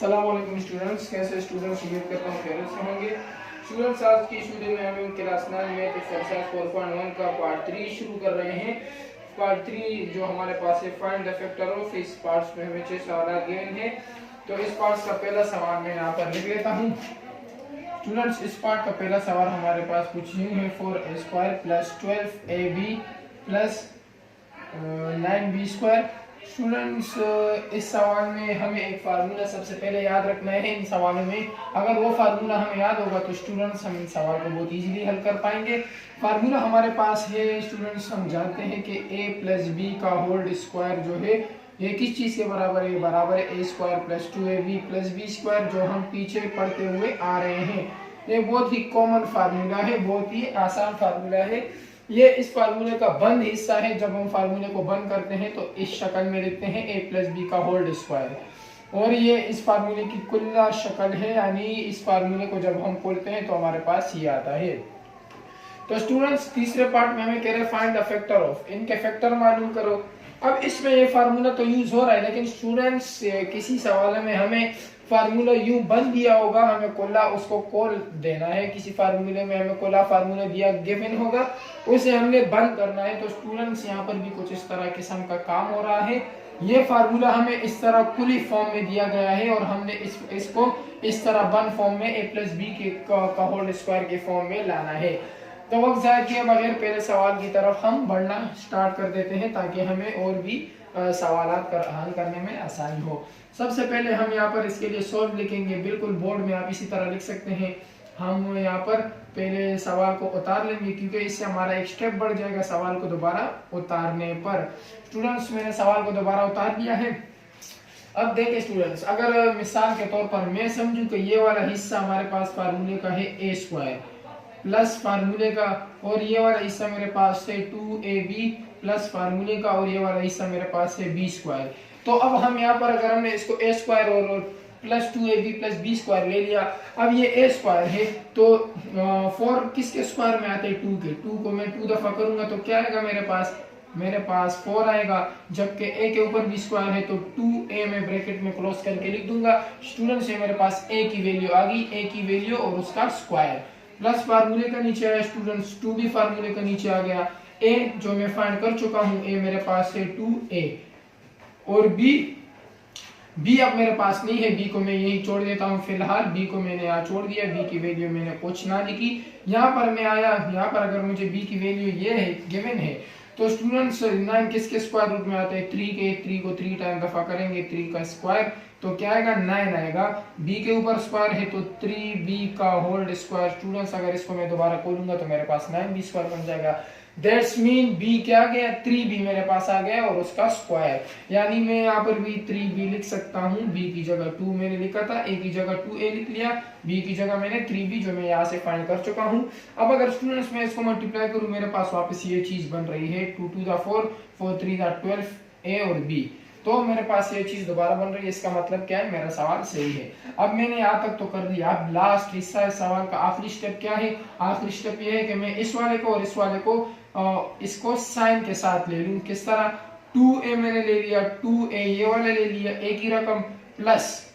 अस्सलामुअलैकुम स्टूडेंट्स, कैसे स्टूडेंट्स? उम्मीद करता हूँ खैरियत से होंगे। स्टूडेंट्स, आज की इस वीडियो में हम क्लास 9 में एक्सरसाइज 4.1 का पार्ट 3 शुरू कर रहे हैं। पार्ट 3 जो हमारे पास है, फाइंड द फैक्टर ऑफ। इस पार्ट में हमें 6 सवाल गिवन है। तो इस पार्ट का पहला सवाल मैं यहाँ पर लिख लेता हूँ। स्टूडेंट्स, इस पार्ट का पहला सवाल हमारे पास कुछ यूँ है, 4a² + 12ab + 9b²। स्टूडेंट्स, इस सवाल में हमें एक फार्मूला सबसे पहले याद रखना है। इन सवालों में अगर वो फार्मूला हमें याद होगा तो स्टूडेंट्स हम इन सवाल को बहुत इजीली हल कर पाएंगे। फार्मूला हमारे पास है स्टूडेंट्स, हम जानते हैं कि a + b का होल स्क्वायर जो है ये किस चीज़ के बराबर है? बराबर है a² + 2ab + b², जो हम पीछे पढ़ते हुए आ रहे हैं। ये बहुत ही कॉमन फार्मूला है, बहुत ही आसान फार्मूला है। ये इस फार्मूले का बंद हिस्सा है। जब हम फार्मूले को बंद करते हैं तो इस शक्ल में लिखते हैं a + b का होल स्क्वायर, और ये इस फार्मूले की कुल्ला शक्ल है, यानी इस फार्मूले को जब हम खोलते हैं तो हमारे पास ये आता है। तो स्टूडेंट्स, तीसरे पार्ट में हमें कह रहे हैं फाइंड द फैक्टर ऑफ। इनके फैक्टर मालूम करो। अब इसमें ये फार्मूला तो यूज हो रहा है, लेकिन स्टूडेंट्स किसी सवाल में हमें फार्मूला यूं बंद दिया होगा, हमें कोला उसको खोल देना है। किसी फार्मूले में हमें कोला फार्मूला दिया गिवन होगा, उसे हमने बंद करना है। तो स्टूडेंट्स, यहाँ पर भी कुछ इस तरह किस्म का काम हो रहा है। ये फार्मूला हमें इस तरह खुली फॉर्म में दिया गया है और हमने इसको इस तरह बंद फॉर्म में a + b का होल स्क्वायर के फॉर्म में लाना है। तो वक्त ज़ाया किए बगैर पहले सवाल की तरफ हम बढ़ना स्टार्ट कर देते हैं, ताकि हमें और भी सवालात हल करने में आसानी हो। सबसे पहले हम यहाँ पर इसके लिए सॉल्व लिखेंगे। बिल्कुल बोर्ड में आप इसी तरह लिख सकते हैं। हम यहाँ पर पहले सवाल को उतार लेंगे, क्योंकि इससे हमारा एक स्टेप बढ़ जाएगा सवाल को दोबारा उतारने पर। स्टूडेंट्स, मैंने सवाल को दोबारा उतार दिया है। अब देखिए स्टूडेंट्स, अगर मिसाल के तौर पर मैं समझूं कि ये वाला हिस्सा हमारे पास फार्मूले का है a² प्लस फार्मूले का, और ये वाला हिस्सा मेरे पास है 2ab प्लस फार्मूले का, और ये वाला हिस्सा मेरे पास है b²। तो अब हम यहाँ पर अगर हमने इसको a² और प्लस 2ab प्लस b² ले लिया, अब ये a² है तो 4 किसके स्क्वायर में आते हैं? 2 के। 2 को मैं 2 दफा करूंगा तो क्या आएगा मेरे पास 4 आएगा, जबकि a के ऊपर b² है तो 2a में ब्रैकेट में क्लोज करके लिख दूंगा। स्टूडेंट्स, ये मेरे पास a की वैल्यू आ गई, a की वैल्यू और उसका स्क्वायर, प्लस फार्मूले का नीचे आया स्टूडेंट्स 2 भी फार्मूले का नीचे आ गया। a जो मैं फाइंड कर चुका हूं, a मेरे पास है 2a, और b अब मेरे पास नहीं है, b को मैं यही छोड़ देता हूं फिलहाल। b को मैंने यहाँ छोड़ दिया, b की वैल्यू मैंने कुछ ना लिखी। यहाँ पर मैं आया, यहाँ पर अगर मुझे b की वैल्यू ये है गिवन है, तो स्टूडेंट्स 9 किसके स्क्वायर रूट में आता है? 3 के। 3 को 3 टाइम दफा करेंगे, 3 का स्क्वायर, तो क्या आएगा? 9 आएगा। b के ऊपर स्क्वायर है तो 3b का होल स्क्वायर। स्टूडेंट्स, अगर इसको मैं दोबारा खोलूंगा तो मेरे पास 9b² बन जाएगा। दैट्स मीन b क्या आ गया? 3b मेरे पास आ गया और उसका स्क्वायर। यानी मैं यहाँ पर भी 3b लिख सकता हूँ। b की जगह 2 मैंने लिखा था, a की जगह 2a लिख लिया, b की जगह मैंने 3b जो मैं यहाँ से फाइंड कर चुका हूँ। अब अगर स्टूडेंट्स मैं इसको मल्टीप्लाई करूँ, मेरे पास वापस ये चीज बन रही है 2 to the 4, 4 3 the 12, a और b। तो मेरे पास ये चीज दोबारा बन रही है। इसका मतलब क्या है? मेरा सवाल सही है। अब मैंने यहाँ तक तो कर दिया। अब लास्ट हिस्सा है सवाल का, आखिरी स्टेप क्या है? आखिरी स्टेप ये है कि मैं इस वाले को और इस वाले को इसको साइन के साथ ले लूं। किस तरह? 2a मैंने ले लिया, 2a ये वाला ले लिया, a की रकम प्लस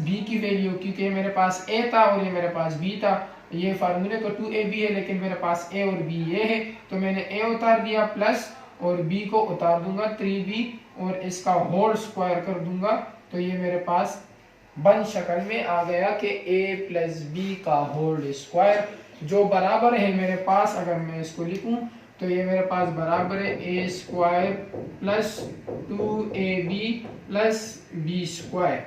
b की वैल्यू, क्योंकि मेरे पास a था और ये मेरे पास b था। ये फार्मूले का 2ab है, लेकिन मेरे पास a और b ये है, तो मैंने a उतार दिया प्लस, और b को उतार दूंगा 3b, और इसका होल स्क्वायर कर दूंगा। तो ये मेरे पास बंद शक्ल में आ गया कि a + b का होल स्क्वायर, जो बराबर है मेरे पास, अगर मैं इसको लिखूं तो ये मेरे पास बराबर है a² plus 2ab plus b²।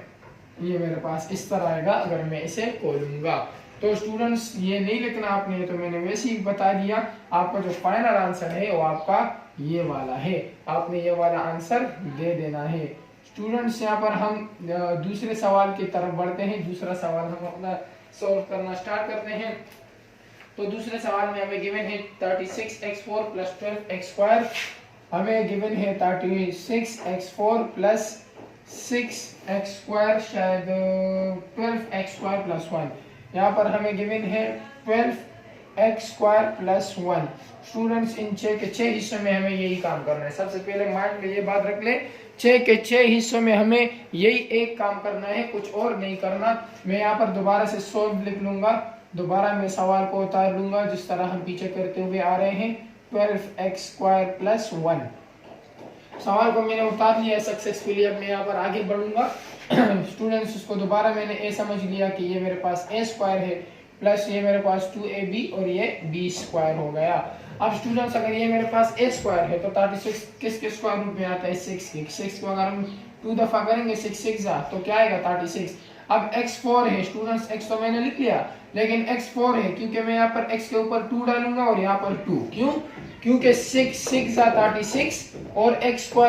ये मेरे पास इस तरह आएगा अगर मैं इसे खोलूंगा। तो स्टूडेंट्स, ये नहीं लिखना आपने, तो मैंने वैसे ही बता दिया। आपका जो फाइनल आंसर है वो आपका ये वाला है, आपने ये वाला आंसर दे देना है। स्टूडेंट्स, यहाँ पर हम दूसरे सवाल की तरफ बढ़ते हैं। दूसरा सवाल हम अपना सॉल्व करना स्टार्ट करते हैं। तो दूसरे सवाल में हमें गिवन है 36x4 + 12x²। हमें गिवन है 36x4 + 6x², शायद 12x² + 1। यहाँ पर हमें गिवन है 12x² + 1। स्टूडेंट्स, इन 6 के 6 हिस्सों में हमें यही काम करना है। सबसे पहले माइंड में ये बात रख ले, 6 के 6 हिस्सों में हमें यही एक काम करना है, कुछ और नहीं करना। मैं यहाँ पर दोबारा से सोल्व लिख लूंगा, दोबारा मैं सवाल को उतार लूंगा जिस तरह हम पीछे करते हुए आ रहे हैं। 12x² + 1 सवाल को मैंने उतार लिया सक्सेसफुली। अब मैं यहाँ पर आगे बढ़ूंगा। स्टूडेंट्स, उसको दोबारा मैंने ए समझ लिया कि ये मेरे पास a² है प्लस ये मेरे पास 2ab और ये b² हो गया। अब स्टूडेंट्स, अगर ये मेरे पास a² है तो 36 किसके स्क्वायर रूट में आता है? 6 को अगर हम 2 दफा करेंगे 6 6 तो क्या आएगा? 36। अब x4 है स्टूडेंट्स, x तो मैंने लिख लिया, लेकिन x4 है क्योंकि मैं यहाँ पर x के ऊपर 2 डालूंगा और यहाँ पर 2। क्यों? क्योंकि 6 6 36 और x²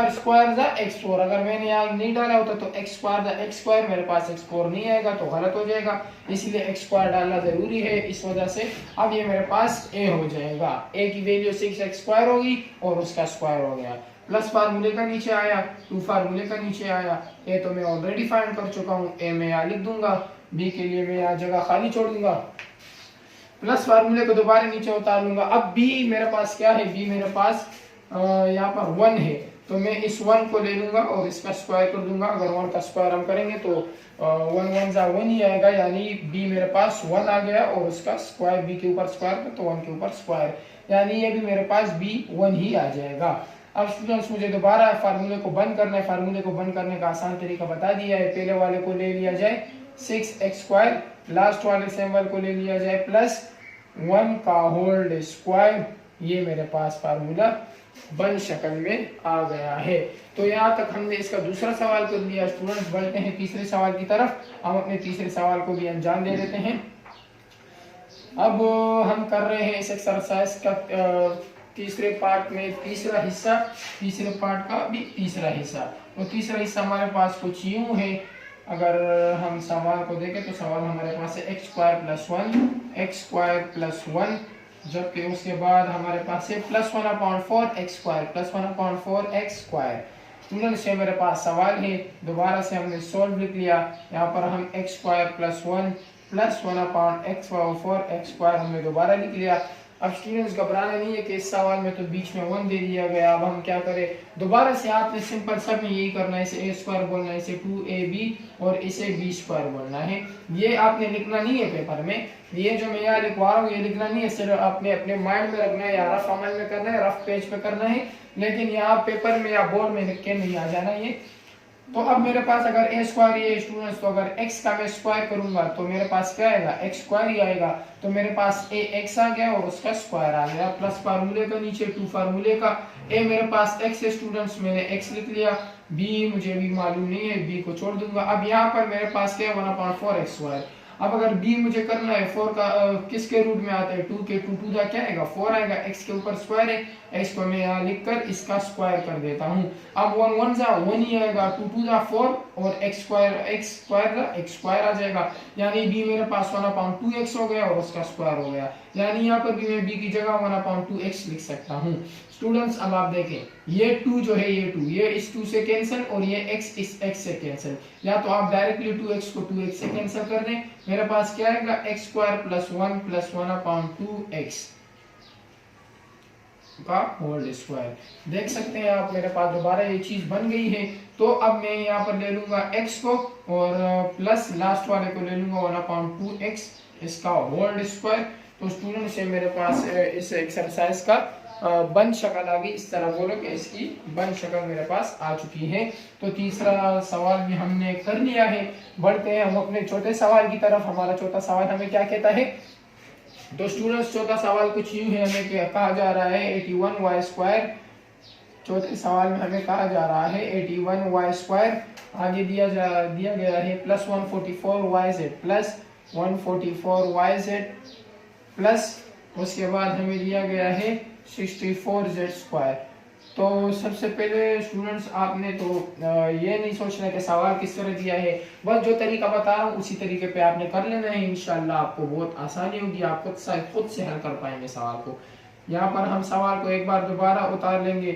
x4। अगर मैंने यहाँ नहीं डाला होता तो x² मेरे पास x4 नहीं आएगा तो गलत हो जाएगा, इसलिए x² डालना जरूरी है। इस वजह से अब ये मेरे पास a हो जाएगा। a की वैल्यू 6x² होगी और उसका स्क्वायर हो गया। प्लस फार्मूले का नीचे आया, 2 फार्मूले का नीचे आया। ए तो मैं ऑलरेडी फाइंड कर चुका हूँ, ए मैं यहाँ लिख दूंगा, बी के लिए मैं यहाँ जगह खाली छोड़ दूंगा। प्लस फार्मूले को दोबारा नीचे उतार लूंगा। अब बी मेरे पास क्या है? बी मेरे पास यहाँ पर 1 है, तो मैं इस 1 को ले लूंगा और इसका स्क्वायर कर दूंगा। अगर 1 का स्क्वायर हम करेंगे तो 1 1 जा 1 ही आएगा, यानी बी मेरे पास 1 आ गया और उसका स्क्वायर बी के ऊपर स्क्वायर तो 1 के ऊपर स्क्वायर, यानी ये भी मेरे पास बी 1 ही आ जाएगा। अब स्टूडेंट्स, मुझे दोबारा फार्मूले को बंद करना है। फार्मूले को बंद करने का आसान तरीका बता दिया है। पहले वाले को ले लिया जाए 6x², लास्ट वाले सिंबल को ले लिया जाए प्लस 1 का होल स्क्वायर। ये मेरे पास फार्मूला बंद शक्ल में आ गया है। तो यहाँ तक हमने इसका दूसरा सवाल कर लिया। स्टूडेंट्स, बढ़ते हैं तीसरे सवाल की तरफ। हम अपने तीसरे सवाल को भी अंजाम दे देते हैं। अब हम कर रहे हैं इस एक्सरसाइज का तीसरे पार्ट में तीसरा हिस्सा, तीसरे पार्ट का भी तीसरा हिस्सा। तो तीसरा हिस्सा हमारे पास कुछ यूं है। अगर हम सवाल को देखें तो सवाल हमारे पास है x² + 1, जबकि उसके बाद हमारे पास है +1/4 x²। स्टूडेंट्स, ये मेरे पास सवाल है, दोबारा से हमने सोल्व लिख लिया। यहाँ पर हम x² + 1 +1/4 x² हमने दोबारा लिख लिया। अब स्टूडेंट्स, घबराना नहीं है कि इस सवाल में तो बीच में 1 दे दिया गया। अब हम क्या करें? दोबारा से आपने सिंपल सब में यही करना है, इसे a² बोलना है, इसे 2ab और इसे b² बोलना है। ये आपने लिखना नहीं है पेपर में, ये जो मैं यहाँ लिखवा रहा हूँ ये लिखना नहीं है, सिर्फ आपने अपने माइंड में रखना है या रफ अमल में करना है, रफ पेज पे करना है, लेकिन यहाँ पेपर में या बोर्ड में लिख के नहीं आ जाना ये। तो अब मेरे पास अगर a² ये स्टूडेंट्स, तो अगर x का मैं स्क्वायर करूंगा तो मेरे पास क्या आएगा? x² ही आएगा। तो मेरे पास ax आ गया और उसका स्क्वायर आ गया। प्लस फार्मूले का नीचे 2 फार्मूले का। a मेरे पास x है स्टूडेंट्स, मैंने x लिख लिया। b मुझे भी मालूम नहीं है, b को छोड़ दूंगा। अब यहाँ पर मेरे पास क्या है? 1/4 x²। अब अगर b मुझे करना है 4 का किसके रूट में आता है? 2 के। 2 का क्या आएगा? 4 आएगा। x के ऊपर स्क्वायर है, x को मैं यहाँ लिखकर इसका स्क्वायर कर देता हूँ। अब 1 1 जा 1 ही आएगा, 2 2 जा 4 और x² आ जाएगा, यानी b मेरे पास 1/2x हो गया और उसका स्क्वायर हो गया, यानी यहाँ पर भी मैं b की जगह 1/2x लिख सकता हूँ। स्टूडेंट्स, अब आप देखें, ये 2 जो है ये 2 ये इस 2 से कैंसिल और ये x इस x से कैंसिल, या तो आप डायरेक्टली 2x को 2x से कैंसिल कर दें। मेरे पास क्या आएगा? x² + 1 + 1/2x का होल स्क्वायर। देख सकते हैं आप, मेरे पास दोबारा ये चीज बन गई है। तो अब मैं यहाँ पर ले लूंगा x को और प्लस लास्ट वाले को ले लूंगा 1/2x इसका होल स्क्वायर। तो स्टूडेंट्स, ये मेरे पास इस एक्सरसाइज का बंद शक्ल आ गई। इस तरह बोलो कि इसकी बंद शक्ल मेरे पास आ चुकी है। तो तीसरा सवाल भी हमने कर लिया है। बढ़ते हैं हम अपने छोटे सवाल की तरफ। हमारा छोटा सवाल हमें क्या कहता है? तो स्टूडेंट्स, छोटा सवाल कुछ यूं है, हमें कहा जा रहा है 81y²। चौथे सवाल में हमें कहा जा रहा है 81y²। आगे दिया गया है plus 144yz plus 144yz plus उसके बाद हमें दिया गया है 64z²। तो सबसे पहले स्टूडेंट्स, आपने तो ये नहीं सोचना कि सवाल किस तरह दिया है, बस जो तरीका बता रहा हूँ उसी तरीके पे आपने कर लेना है। इंशाल्लाह आपको बहुत आसानी होगी, आप खुद से हल कर पाएंगे सवाल को। यहाँ पर हम सवाल को एक बार दोबारा उतार लेंगे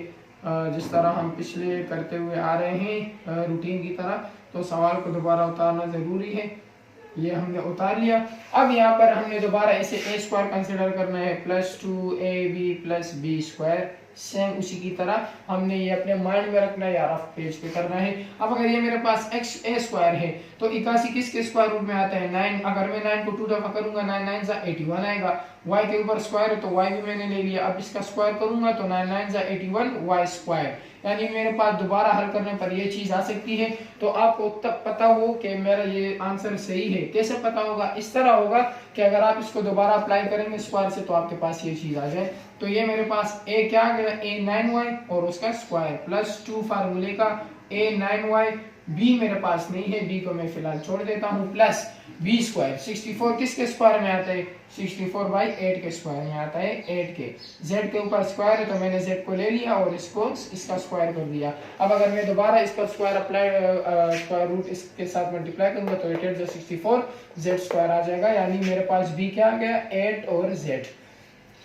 जिस तरह हम पिछले करते हुए आ रहे हैं रूटीन की तरह। तो सवाल को दोबारा उतारना ज़रूरी है, ये हमने उतार लिया। अब यहाँ पर हमने दोबारा इसे a² कंसिडर करना है, +2ab + b² सेम उसी की तरह हमने ये अपने माइंड में रखना है या रफ पेज पे करना है। अब अगर ये मेरे पास x a स्क्वायर है तो 81 किसके स्क्वायर रूट में आता है 9। अगर मैं 9 को 2 दफा करूंगा 9 9 जा 81 आएगा। y के ऊपर स्क्वायर है तो y भी मैंने ले लिया। अब इसका स्क्वायर करूंगा तो 9 9 जा 81 y स्क्वायर, यानी मेरे पास दोबारा हल करने पर ये चीज आ सकती है। तो आपको तब पता हो कि मेरा ये आंसर सही है। कैसे पता होगा? इस तरह होगा कि अगर आप इसको दोबारा अप्लाई करेंगे स्क्वायर से तो आपके पास ये चीज आ जाए। तो ये मेरे पास a क्या आ गया a 9y और उसका स्क्वायर प्लस 2 फार्मूले का a 9y। b मेरे पास नहीं है, b को मैं फिलहाल छोड़ देता हूँ, प्लस b स्क्वायर 64 किसके स्क्वायर में आता है 64 बाई 8 के स्क्वायर में आता है 8 के। z के ऊपर स्क्वायर है तो मैंने z को ले लिया और इसको इसका स्क्वायर कर दिया। अब अगर मैं दोबारा इस पर स्क्वायर अप्लाई स्क्वायर रूट इसके साथ मल्टीप्लाई करूंगा तो 8 जो 64 z स्क्वायर आ जाएगा, यानी मेरे पास b क्या आ गया 8 और z।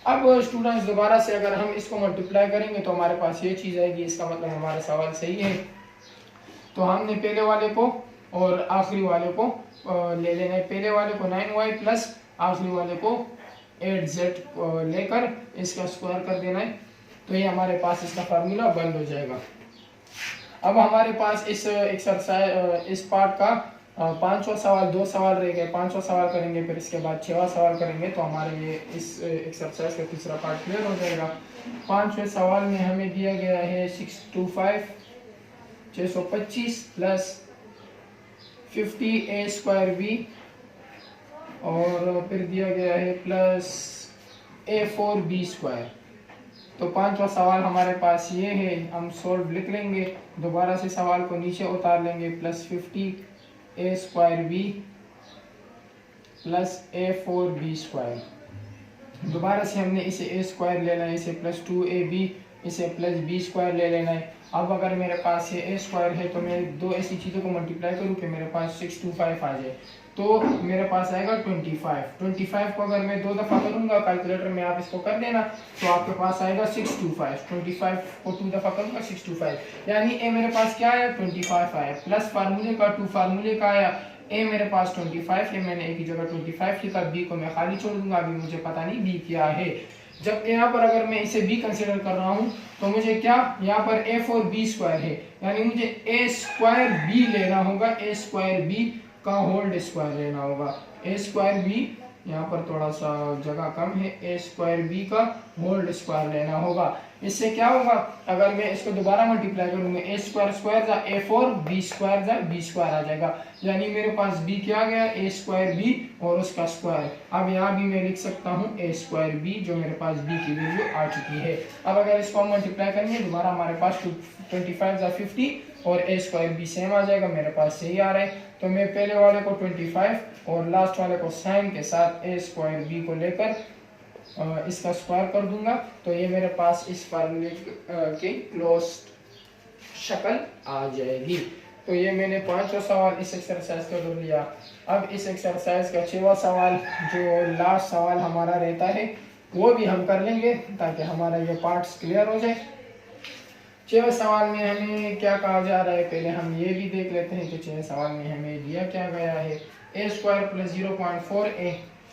अब स्टूडेंट्स दोबारा से अगर हम इसको मल्टीप्लाई करेंगे तो हमारे पास ये चीज आएगी, इसका मतलब हमारा सवाल सही है। तो हमने पहले वाले को और आखिरी वाले को ले लेना है। पहले वाले को 9y प्लस आखिरी वाले को 8z लेकर इसका स्क्वायर कर देना है। तो ये हमारे पास इसका फार्मूला बंद हो जाएगा। अब हमारे पास इस एक्सरसाइज इस पार्ट का 5वां सवाल, 2 सवाल रह गए। 5वां सवाल करेंगे फिर इसके बाद 6वां सवाल करेंगे तो हमारे ये इस एक्सरसाइज का तीसरा पार्ट क्लियर हो जाएगा। 5वें सवाल में हमें दिया गया है 625 प्लस 50 a स्क्वायर b और फिर दिया गया है प्लस a4 b स्क्वायर। तो 5वां सवाल हमारे पास ये है, हम सोल्व लिख लेंगे। दोबारा से सवाल को नीचे उतार लेंगे, plus 50 a square b plus a4 b square. दोबारा से हमने इसे a स्क्वायर लेना है, इसे प्लस 2ab, इसे प्लस b स्क्वायर ले लेना है। अब अगर मेरे पास ये a स्क्वायर है तो मैं दो ऐसी चीज़ों को मल्टीप्लाई करूँ कि मेरे पास 625 आ जाए, तो मेरे पास आएगा 25 को अगर मैं 2 दफ़ा करूँगा कैलकुलेटर में, आप इसको कर देना, तो आपके पास आएगा 625। 25 को 2 दफ़ा करूँगा 625, यानी a मेरे पास क्या आया 25 आया, प्लस फार्मूले का 2 फार्मूले का आया। a मेरे पास 25 है, मैंने a की जगह 25 लिखा, b को मैं खाली छोड़ दूंगा, अभी मुझे पता नहीं b क्या है। जब यहाँ पर अगर मैं इसे b कंसिडर कर रहा हूँ तो मुझे क्या यहाँ पर a4 b स्क्वायर है, यानी मुझे a स्क्वायर b लेना होगा, a स्क्वायर b का होल्ड स्क्वायर लेना होगा। a स्क्वायर b यहाँ पर थोड़ा सा जगह कम है, a स्क्वायर b का होल्ड स्क्वायर लेना होगा। इससे क्या होगा, अगर मैं इसको दोबारा मल्टीप्लाई करूंगा a स्क्वायर स्क्वायर जा a4 b स्क्वायर जा b स्क्वायर आ जाएगा, यानी मेरे पास b क्या गया a स्क्वायर b और उसका स्क्वायर। अब यहाँ भी मैं लिख सकता हूँ a स्क्वायर b, जो मेरे पास b की वैल्यू आ चुकी है। अब अगर इसको हम मल्टीप्लाई करेंगे दोबारा हमारे पास 25 जा 50 और a स्क्वायर b सेम आ जाएगा, मेरे पास सही आ रहा है। तो मैं पहले वाले को 25 और लास्ट वाले को साइन के साथ a स्क्वायर b को लेकर इसका स्क्वायर कर दूंगा, तो ये मेरे पास इस फार्मूले की क्लोज्ड शक्ल आ जाएगी। तो ये मैंने 5वां सवाल इस एक्सरसाइज का कर लिया। अब इस एक्सरसाइज का 6वां सवाल जो लास्ट सवाल हमारा रहता है वो भी हम कर लेंगे ताकि हमारा ये पार्ट्स क्लियर हो जाए। 6वें सवाल में हमें क्या कहा जा रहा है, पहले हम ये भी देख लेते हैं कि 6वें सवाल में हमें दिया क्या गया है। a स्क्वायर प्लस 0.4a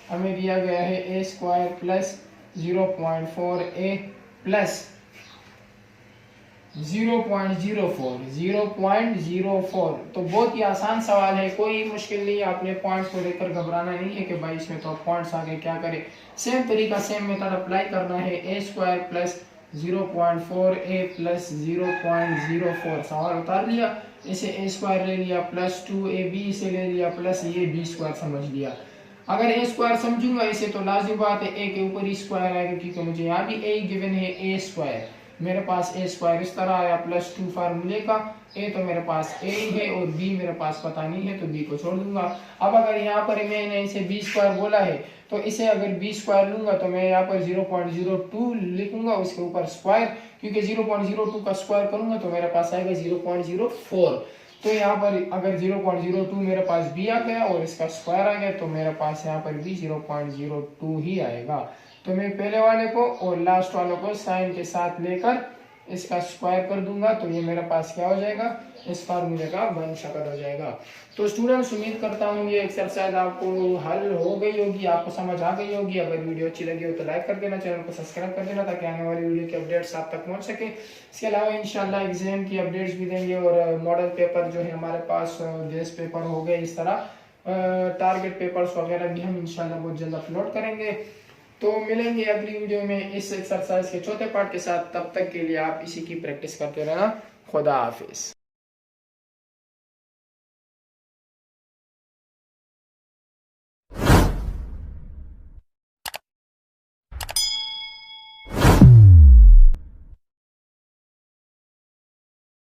हमें दिया गया है, a square plus 0.4a plus 0.04। तो बहुत ही आसान सवाल है, कोई मुश्किल नहीं है। आपने पॉइंट्स को लेकर घबराना नहीं है कि भाई इसमें तो पॉइंट्स आगे क्या करें। सेम तरीका सेम मेथड अप्लाई करना है। a square plus 0.4a plus 0.04 सवाल उतार लिया, इसे a स्क्वायर ले लिया प्लस 2ab इसे ले लिया प्लस ये b स्क्वायर समझ लिया। अगर a स्क्वायर समझूंगा इसे तो लाजिम बात है a के ऊपर ही स्क्वायर आएगा, क्योंकि मुझे यहाँ भी a गिवन है a स्क्वायर। मेरे पास a स्क्वायर इस तरह आया प्लस 2 फार्मूले का, a तो मेरे पास a ही है और b मेरे पास पता नहीं है तो b को छोड़ दूंगा। अब अगर यहाँ पर मैंने इसे b स्क्वायर बोला है तो इसे अगर b स्क्वायर लूंगा तो मैं यहाँ पर 0.02 लिखूंगा उसके ऊपर स्क्वायर, क्योंकि 0.02 का स्क्वायर करूंगा तो मेरे पास आएगा 0.04। तो यहाँ पर अगर 0.02 मेरे पास b आ गया और इसका स्क्वायर आ गया तो मेरे पास यहाँ पर भी 0.02 ही आएगा। तो मैं पहले वाले को और लास्ट वाले को साइन के साथ लेकर इसका स्क्वायर कर दूंगा तो ये मेरे पास क्या हो जाएगा, इस फार्मूले का 1 शक्ल हो जाएगा। तो स्टूडेंट्स उम्मीद करता हूँ ये एक्सरसाइज आपको हल हो गई होगी, आपको समझ आ गई होगी। अगर वीडियो अच्छी लगी हो तो लाइक कर देना, चैनल को सब्सक्राइब कर देना ताकि आने वाली वीडियो की अपडेट्स आप तक पहुँच सके। इसके अलावा इंशाल्लाह एग्जाम की अपडेट्स भी देंगे और मॉडल पेपर जो है हमारे पास बेस पेपर हो गए, इस तरह टारगेट पेपर्स वगैरह भी हम इंशाल्लाह बहुत जल्द अपलोड करेंगे। तो मिलेंगे अगली वीडियो में इस एक्सरसाइज के चौथे पार्ट के साथ। तब तक के लिए आप इसी की प्रैक्टिस करते रहना। खुदा हाफिज।